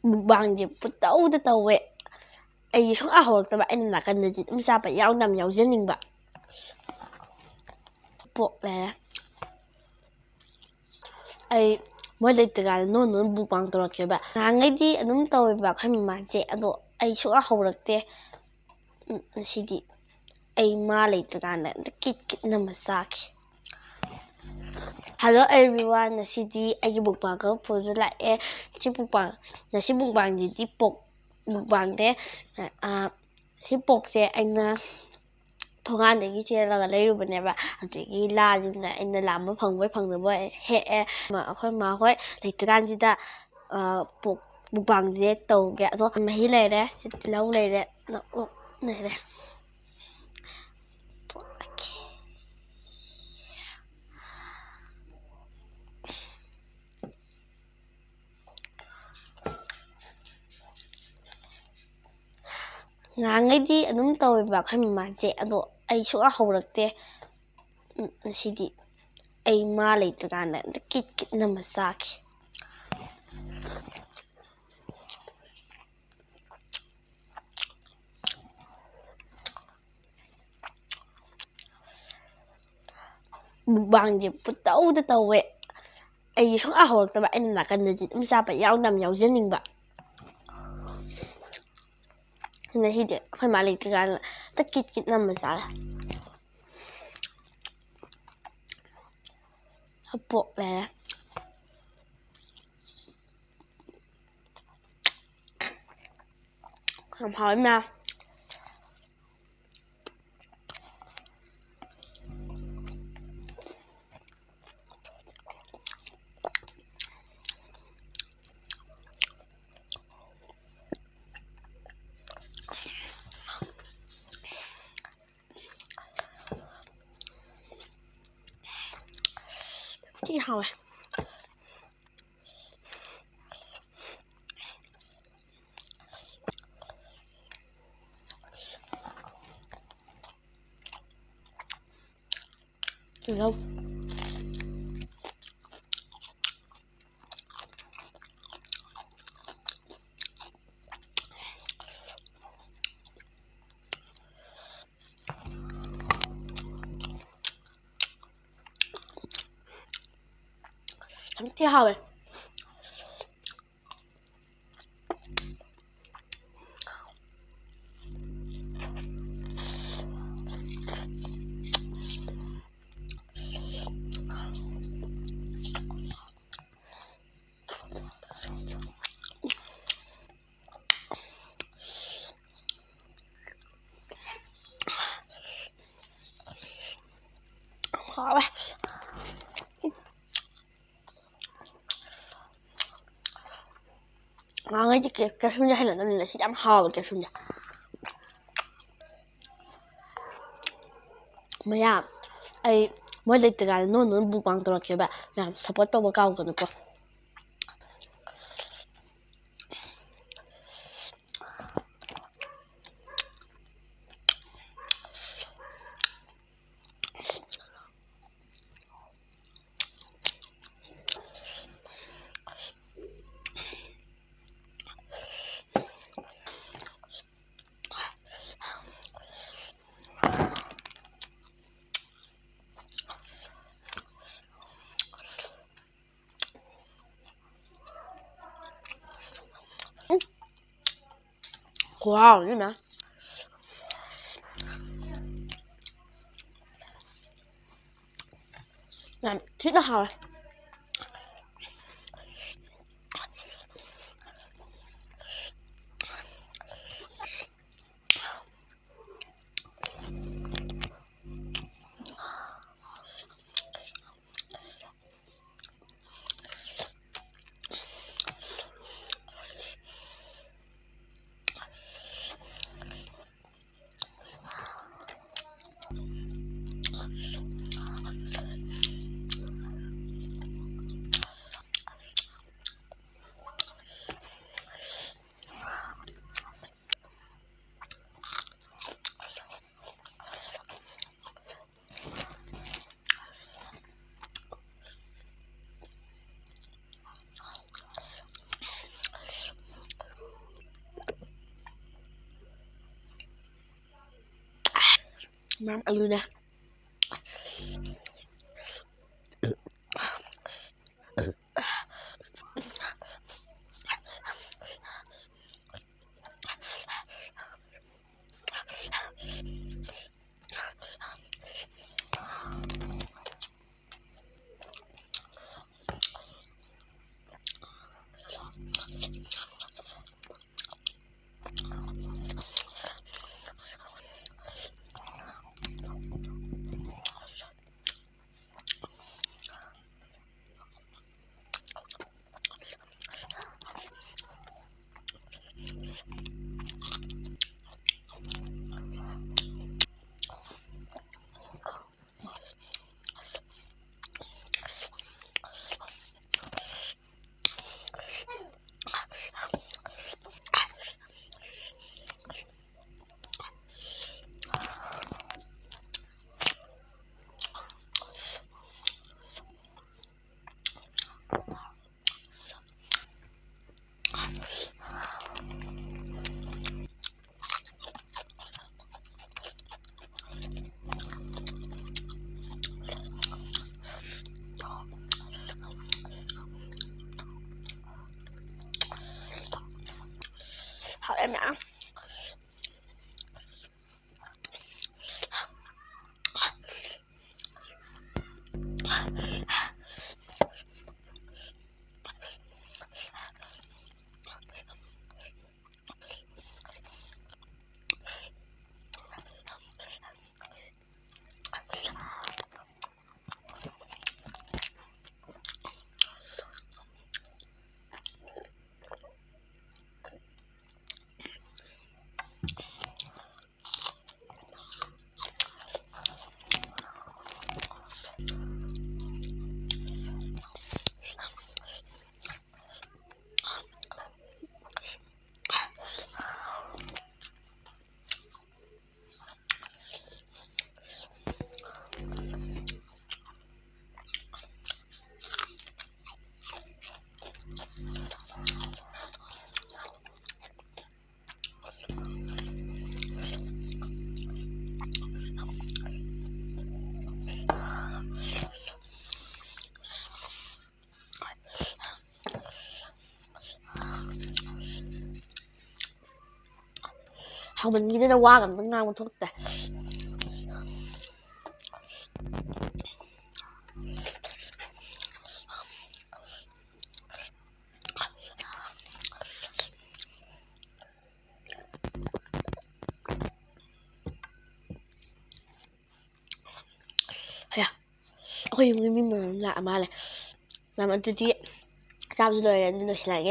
mukbangꯁꯦ ꯄꯨꯇꯧꯗ ꯇꯧꯋꯦ ꯑꯩ ꯁꯨꯡꯍꯧ ꯍꯧꯔꯛꯇꯕ ꯑꯩꯅ ꯅꯥꯀꯟꯗꯗꯤ ꯑꯗꯨꯝ ꯆꯥꯕ ꯌꯥꯎꯅꯝ ꯌꯥꯎꯖꯅꯤꯡꯕ ꯄꯣꯛ ꯂꯩꯔꯦ ꯑꯩ ꯃꯣꯏ ꯂꯩꯇ꯭ꯔꯀꯥꯟꯗ ꯅꯣꯟ ꯃꯨꯛꯕꯥꯡ ꯇꯧꯔꯛꯀꯦꯕ ꯅꯍꯥꯟꯈꯩꯗꯤ ꯑꯗꯨꯝ ꯇꯧꯋꯦꯕ ꯑꯩꯈꯣꯏ ꯃꯃꯥꯁꯦ ꯑꯗꯣ ꯑꯩ ꯁꯨꯡꯍꯧ ꯍꯧꯔꯛꯇꯦ ꯉꯁꯤꯗꯤ ꯑꯩ ꯃꯥ ꯂꯩꯇ꯭ꯔꯀꯥꯟꯗ ꯀꯤꯠ ꯅꯝꯃ ꯆꯥꯈꯤ ꯍꯜꯂꯣ ꯑꯦꯚ꯭ꯔꯤꯋꯥꯟ ꯉꯁꯤꯗꯤ ꯑꯩꯒꯤ ꯃꯨꯛꯕꯥꯡ ꯐꯣꯟꯁꯨ ꯂꯥꯛꯑꯦ ꯉꯁꯤ ꯃꯨꯛꯕꯥꯡꯁꯤꯗꯤ ꯄꯣꯛ ꯃꯨꯛꯕꯥꯡꯅꯦ ꯁꯤ ꯄꯣꯛꯁꯦ ꯑꯩꯅ ꯊꯣꯡꯒꯥꯟꯗꯒꯤ ꯆꯦꯜꯂꯒ ꯂꯩꯔꯨꯕꯅꯦꯕ ꯑꯗꯒꯤ ꯂꯥꯁꯤꯅ ꯑꯩꯅ ꯂꯥꯝꯕ ꯐꯪꯕꯣꯏ ꯐꯪꯗꯕꯣꯏ ꯍꯦꯛꯑꯦ ꯑꯩꯈꯣꯏ ꯃꯥ ꯍꯣꯏ ꯂꯩꯇ꯭ꯔꯀꯥꯟꯁꯤꯗ ꯄꯣꯛ ꯃꯨꯛꯕꯥꯡꯁꯦ ꯇꯧꯒꯦ ꯑꯗꯣ ꯃꯍꯤ ꯂꯩꯔꯦ ꯇꯤꯜꯍꯧ ꯂꯩꯔꯦ ꯂꯩꯔꯦ ꯅꯍꯥꯟꯈꯩꯗꯤ ꯑꯗꯨꯝ ꯇꯧꯋꯦꯕ ꯑꯩꯈꯣꯏ ꯃꯃꯥꯁꯦ ꯑꯗꯣ ꯑꯩ ꯁꯨꯡꯍꯧ ꯍꯧꯔꯛꯇꯦ ꯉꯁꯤꯗꯤ ꯑꯩ ꯃꯥ ꯂꯩꯇ꯭ꯔꯀꯥꯟꯗ ꯀꯤꯠ ꯅꯝꯃ ꯆꯥꯈꯤ ꯃꯨꯛꯕꯥꯡꯁꯦ ꯄꯨꯇꯧꯗ ꯇꯧꯋꯦ ꯑꯩ ꯁꯨꯡꯍꯧ ꯍꯧꯔꯛꯇꯕ ꯑꯩꯅ ꯅꯥꯀꯟꯗꯗꯤ ꯑꯗꯨꯝ ꯆꯥꯕ ꯌꯥꯎꯅꯝ ꯌꯥꯎꯖꯅꯤꯡꯕ ꯉꯁꯤꯗꯤ ꯑꯩꯈꯣꯏ ꯃꯥ ꯂꯩꯇ꯭ꯔꯀꯥꯟꯗ ꯀꯤꯠ ꯅꯝꯃ ꯆꯥꯔꯦ ꯄꯣꯛ ꯂꯩꯔꯦ ꯌꯥꯝ ꯍꯥꯎꯋꯤ ꯃꯌꯥꯝ ꯊꯤ ꯍꯥꯎꯋꯦ ꯇꯤꯜꯍꯧ ꯌꯥꯝ ꯊꯤ ꯍꯥꯎꯋꯦ haawe ngangai di kefsunja hela nan si jam haawe kefsunja mayam ai moi ꯂꯩꯇ꯭ꯔꯀꯥꯟꯗ ꯅꯣꯟ ꯃꯨꯛꯕꯥꯡ ꯇꯧꯔꯛꯀꯦꯕ ꯌꯥꯝ ꯁꯞꯄꯣꯔꯠ ꯇꯧꯕ ꯀꯥꯎꯒꯅꯨꯀꯣ wow ini mah làm thiết là hào ꯃꯌꯥꯝ ꯑꯂꯨꯅꯦ hảo em đã haumanidana waga amta ngang thokta haya akhoi yumgi mi mala amale nam adudi cham su loire adudi losilage